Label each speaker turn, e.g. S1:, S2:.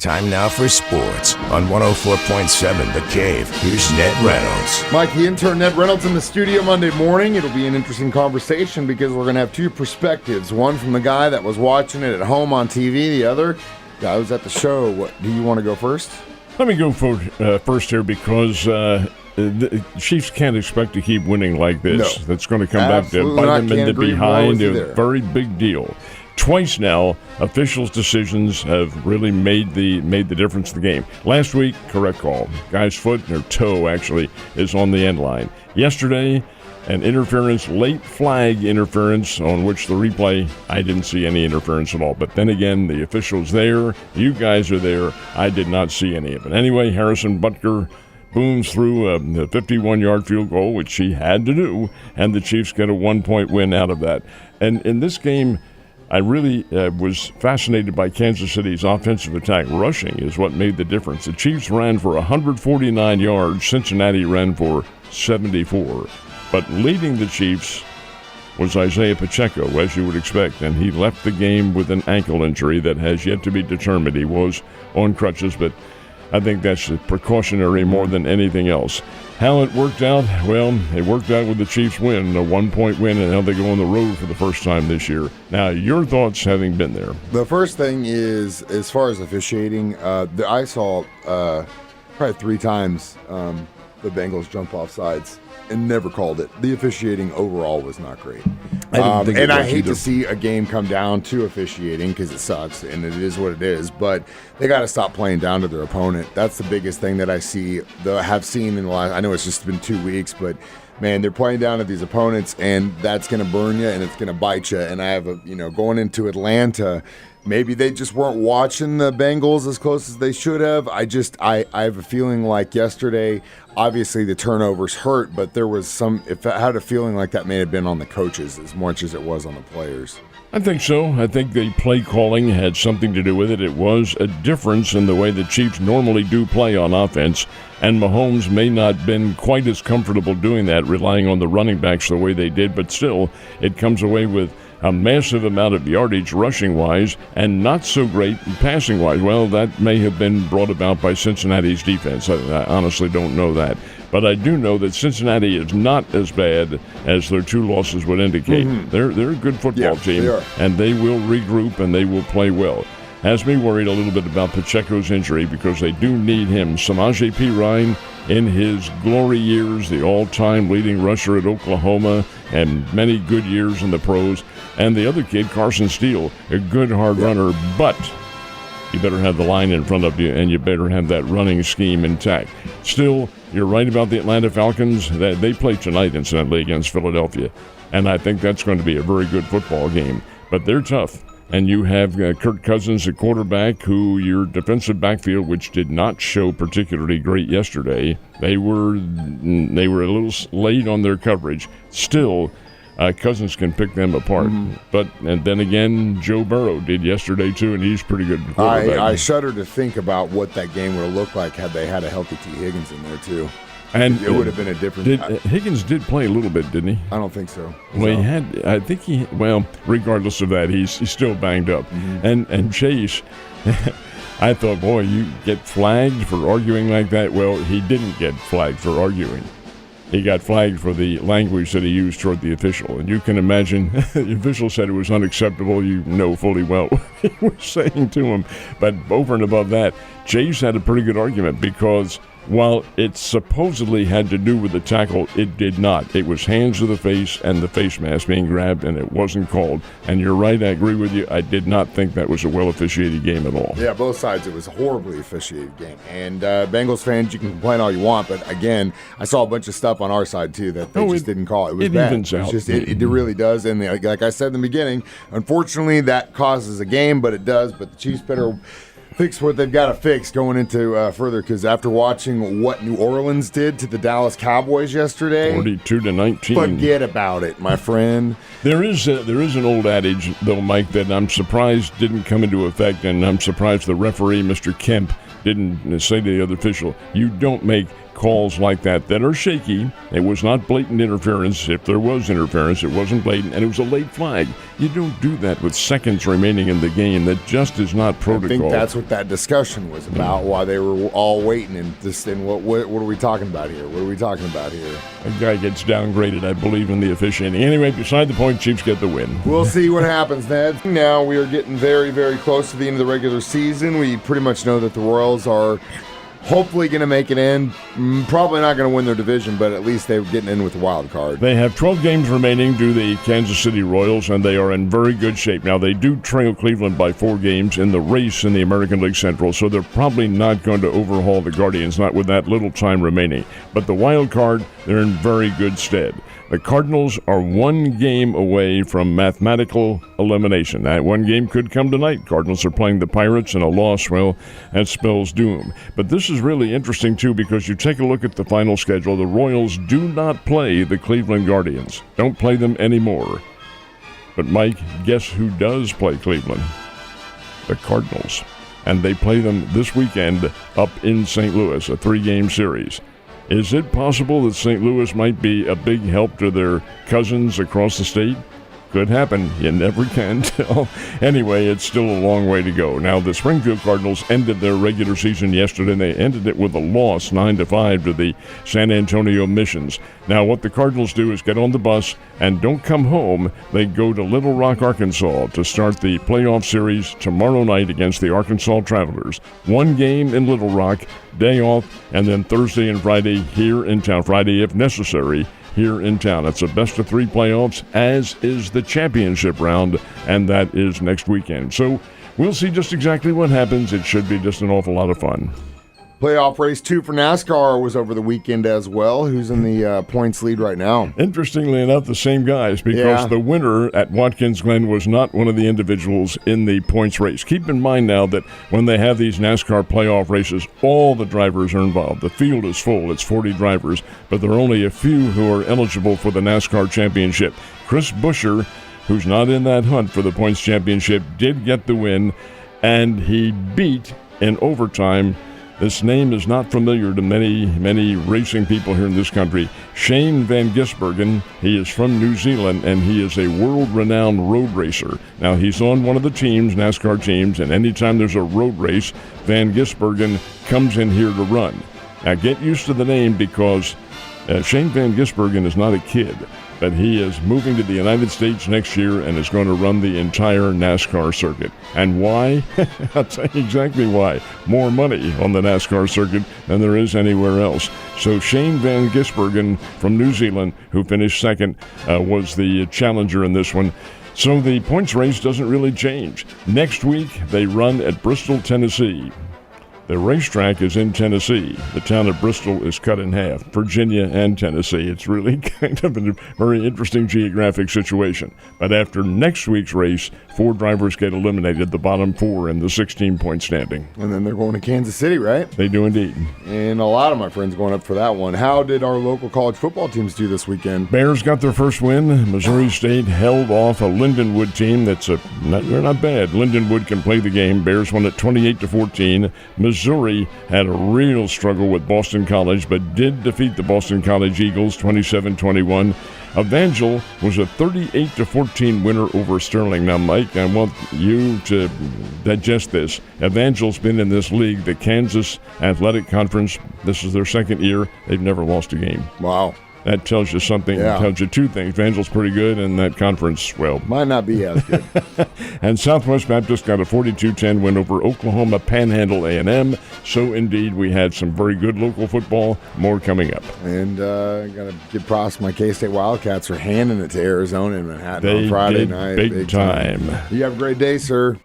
S1: Time now for sports on 104.7 The Cave. Here's Ned Reynolds.
S2: Mike, the intern Ned Reynolds in the studio Monday morning. It'll be an interesting conversation because we're going to have two perspectives. One from the guy that was watching it at home on TV. The other guy who's at the show. What, do you want to go first?
S3: Let me go for first here because the Chiefs can't expect to keep winning like this.
S2: No.
S3: That's going to come
S2: Absolutely
S3: back to bite them in the
S2: agree more
S3: behind.
S2: with you
S3: A
S2: there.
S3: very big deal. Twice now, officials' decisions have really made the difference in the game. Last week, correct call. Guy's foot, or toe actually, is on the end line. Yesterday, an interference, late flag interference, on which the replay, I didn't see any interference at all. But then again, the official's there. You guys are there. I did not see any of it. Anyway, Harrison Butker booms through a 51-yard field goal, which he had to do, and the Chiefs get a 1-point win out of that. And in this game, I really was fascinated by Kansas City's offensive attack. Rushing is what made the difference. The Chiefs ran for 149 yards. Cincinnati ran for 74. But leading the Chiefs was Isaiah Pacheco, as you would expect, and he left the game with an ankle injury that has yet to be determined. He was on crutches, but I think that's precautionary more than anything else. How it worked out? Well, it worked out with the Chiefs win, a 1-point win, and now they go on the road for the first time this year. Now, your thoughts having been there?
S2: The first thing is, as far as officiating, I saw probably 3 times the Bengals jump off sides and never called it. The officiating overall was not great. I hate to see a game come down to officiating because it sucks and it is what it is, but they got to stop playing down to their opponent. That's the biggest thing that I have seen in the last, I know it's just been 2 weeks, but man, they're playing down to these opponents and that's going to burn you and it's going to bite you. And I have going into Atlanta, maybe they just weren't watching the Bengals as close as they should have. I have a feeling like yesterday, obviously the turnovers hurt, but there was if I had a feeling like that may have been on the coaches as much as it was on the players.
S3: I think so. I think the play calling had something to do with it. It was a difference in the way the Chiefs normally do play on offense, and Mahomes may not have been quite as comfortable doing that, relying on the running backs the way they did, but still, it comes away with a massive amount of yardage rushing-wise and not so great passing-wise. Well, that may have been brought about by Cincinnati's defense. I honestly don't know that. But I do know that Cincinnati is not as bad as their 2 losses would indicate.
S2: Mm-hmm.
S3: They're a good football team, and they will regroup and they will play well. Has me worried a little bit about Pacheco's injury because they do need him. Samaje Perine, in his glory years, the all-time leading rusher at Oklahoma, and many good years in the pros. And the other kid, Carson Steele, a good hard runner, but you better have the line in front of you, and you better have that running scheme intact. Still, you're right about the Atlanta Falcons. They play tonight, incidentally, against Philadelphia, and I think that's going to be a very good football game. But they're tough. And you have Kirk Cousins at quarterback, who your defensive backfield, which did not show particularly great yesterday, they were a little late on their coverage. Still, Cousins can pick them apart. Mm-hmm. And then again, Joe Burrow did yesterday too, and he's pretty good quarterback.
S2: I shudder to think about what that game would have looked like had they had a healthy T. Higgins in there too.
S3: And
S2: it would have been a different.
S3: Higgins did play a little bit, didn't he?
S2: I don't think so.
S3: Well, regardless of that, he's still banged up. Mm-hmm. And Chase, I thought, boy, you get flagged for arguing like that. Well, he didn't get flagged for arguing. He got flagged for the language that he used toward the official. And you can imagine the official said it was unacceptable. You know fully well what he was saying to him. But over and above that, Chase had a pretty good argument because while it supposedly had to do with the tackle, it did not. It was hands to the face and the face mask being grabbed, and it wasn't called. And you're right, I agree with you. I did not think that was a well-officiated game at all.
S2: Yeah, both sides, it was a horribly officiated game. And Bengals fans, you can complain all you want, but again, I saw a bunch of stuff on our side, too, that they just didn't call. It was bad. It really does. And like I said in the beginning, unfortunately, that causes a game, but it does. But the Chiefs better fix what they've got to fix going into further, because after watching what New Orleans did to the Dallas Cowboys yesterday,
S3: 42-19,
S2: forget about it, my friend.
S3: There is an old adage, though, Mike, that I'm surprised didn't come into effect, and I'm surprised the referee, Mr. Kemp, didn't say to the other official, you don't make calls like that are shaky. It was not blatant interference. If there was interference, it wasn't blatant, and it was a late flag. You don't do that with seconds remaining in the game. That just is not protocol.
S2: I think that's what that discussion was about, why they were all waiting. And what are we talking about here? What are we talking about here?
S3: A guy gets downgraded, I believe, in the officiating. Anyway, beside the point, Chiefs get the win.
S2: We'll see what happens, Ned. Now we are getting very, very close to the end of the regular season. We pretty much know that the Royals are hopefully going to make it in. Probably not going to win their division, but at least they're getting in with the wild card.
S3: They have 12 games remaining to the Kansas City Royals, and they are in very good shape. Now, they do trail Cleveland by 4 games in the race in the American League Central, so they're probably not going to overhaul the Guardians, not with that little time remaining. But the wild card, they're in very good stead. The Cardinals are 1 game away from mathematical elimination. That 1 game could come tonight. Cardinals are playing the Pirates, and a loss, well, that spells doom. But this is really interesting, too, because you take a look at the final schedule. The Royals do not play the Cleveland Guardians. Don't play them anymore. But, Mike, guess who does play Cleveland? The Cardinals. And they play them this weekend up in St. Louis, a 3-game series. Is it possible that St. Louis might be a big help to their cousins across the state? Could happen. You never can tell. Anyway, it's still a long way to go. Now, the Springfield Cardinals ended their regular season yesterday, and they ended it with a loss, 9-5, to the San Antonio Missions. Now, what the Cardinals do is get on the bus and don't come home. They go to Little Rock, Arkansas to start the playoff series tomorrow night against the Arkansas Travelers. 1 game in Little Rock, day off, and then Thursday and Friday here in town. Friday, if necessary, here in town. It's a best-of-3 playoffs, as is the championship round, and that is next weekend. So we'll see just exactly what happens. It should be just an awful lot of fun.
S2: Playoff race 2 for NASCAR was over the weekend as well. Who's in the points lead right now?
S3: Interestingly enough, the same guys, because the winner at Watkins Glen was not one of the individuals in the points race. Keep in mind now that when they have these NASCAR playoff races, all the drivers are involved. The field is full. It's 40 drivers, but there are only a few who are eligible for the NASCAR championship. Chris Buescher, who's not in that hunt for the points championship, did get the win, and he beat in overtime. This name is not familiar to many, many racing people here in this country. Shane Van Gisbergen. He is from New Zealand, and he is a world-renowned road racer. Now, he's on one of the teams, NASCAR teams, and anytime there's a road race, Van Gisbergen comes in here to run. Now, get used to the name, because Shane Van Gisbergen is not a kid, but he is moving to the United States next year and is going to run the entire NASCAR circuit. And why? I'll tell you exactly why. More money on the NASCAR circuit than there is anywhere else. So Shane Van Gisbergen from New Zealand, who finished second, was the challenger in this one. So the points race doesn't really change. Next week, they run at Bristol, Tennessee. The racetrack is in Tennessee. The town of Bristol is cut in half, Virginia and Tennessee. It's really kind of a very interesting geographic situation. But after next week's race, 4 drivers get eliminated, the bottom 4 in the 16-point standing.
S2: And then they're going to Kansas City, right?
S3: They do indeed.
S2: And a lot of my friends going up for that one. How did our local college football teams do this weekend?
S3: Bears got their first win. Missouri State held off a Lindenwood team they're not bad. Lindenwood can play the game. Bears won it 28-14. Missouri had a real struggle with Boston College, but did defeat the Boston College Eagles 27-21. Evangel was a 38-14 winner over Sterling. Now, Mike, I want you to digest this. Evangel's been in this league, the Kansas Athletic Conference. This is their second year. They've never lost a game.
S2: Wow.
S3: That tells you something.
S2: Yeah.
S3: It tells you 2 things. Evangel's pretty good, and that conference, well.
S2: Might not be as good.
S3: And Southwest Baptist got a 42-10 win over Oklahoma Panhandle A&M. So, indeed, we had some very good local football. More coming up.
S2: And got to give props. My K-State Wildcats are handing it to Arizona in Manhattan on Friday night.
S3: Big time.
S2: You have a great day, sir.